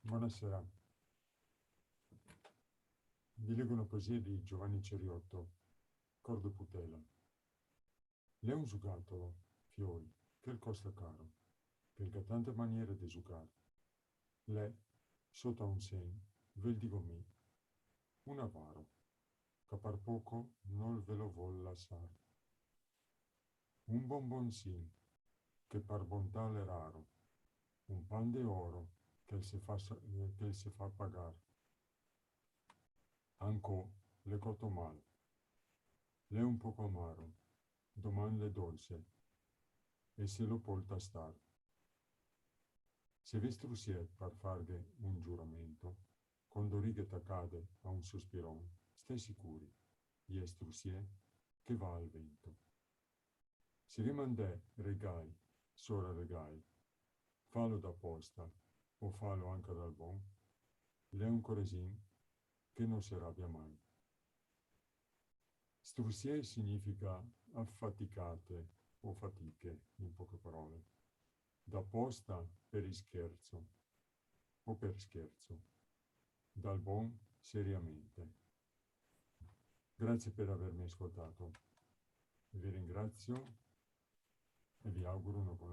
Buonasera. Vi leggo una poesia di Giovanni Ceriotto, Cordo Putela. L'è un giocattolo, fiori, che il costa caro, perché tante maniere di giocare. L'è, sotto a un sen, vel dico mi, un avaro, che par poco non ve lo vuol lasciar. Un bonbonsin, che par bontà l'è raro, un pan de oro, che il se fa pagar. Ancò, l'è cotto mal, l'è un poco amaro, doman l'è dolce, e se lo può tastar. Se vestrusiet par farghe un giuramento, quando righe t'accade a un sospiron, stai sicuri, gli strusie che va al vento. Se rimandè regai, sora regai, fallo da posta, o fallo anche dal bon, l'è un coresin che non si arrabbia mai. Strusie significa affaticate o fatiche, in poche parole. Da posta per scherzo o per scherzo, dal buon seriamente. Grazie per avermi ascoltato. Vi ringrazio e vi auguro una buona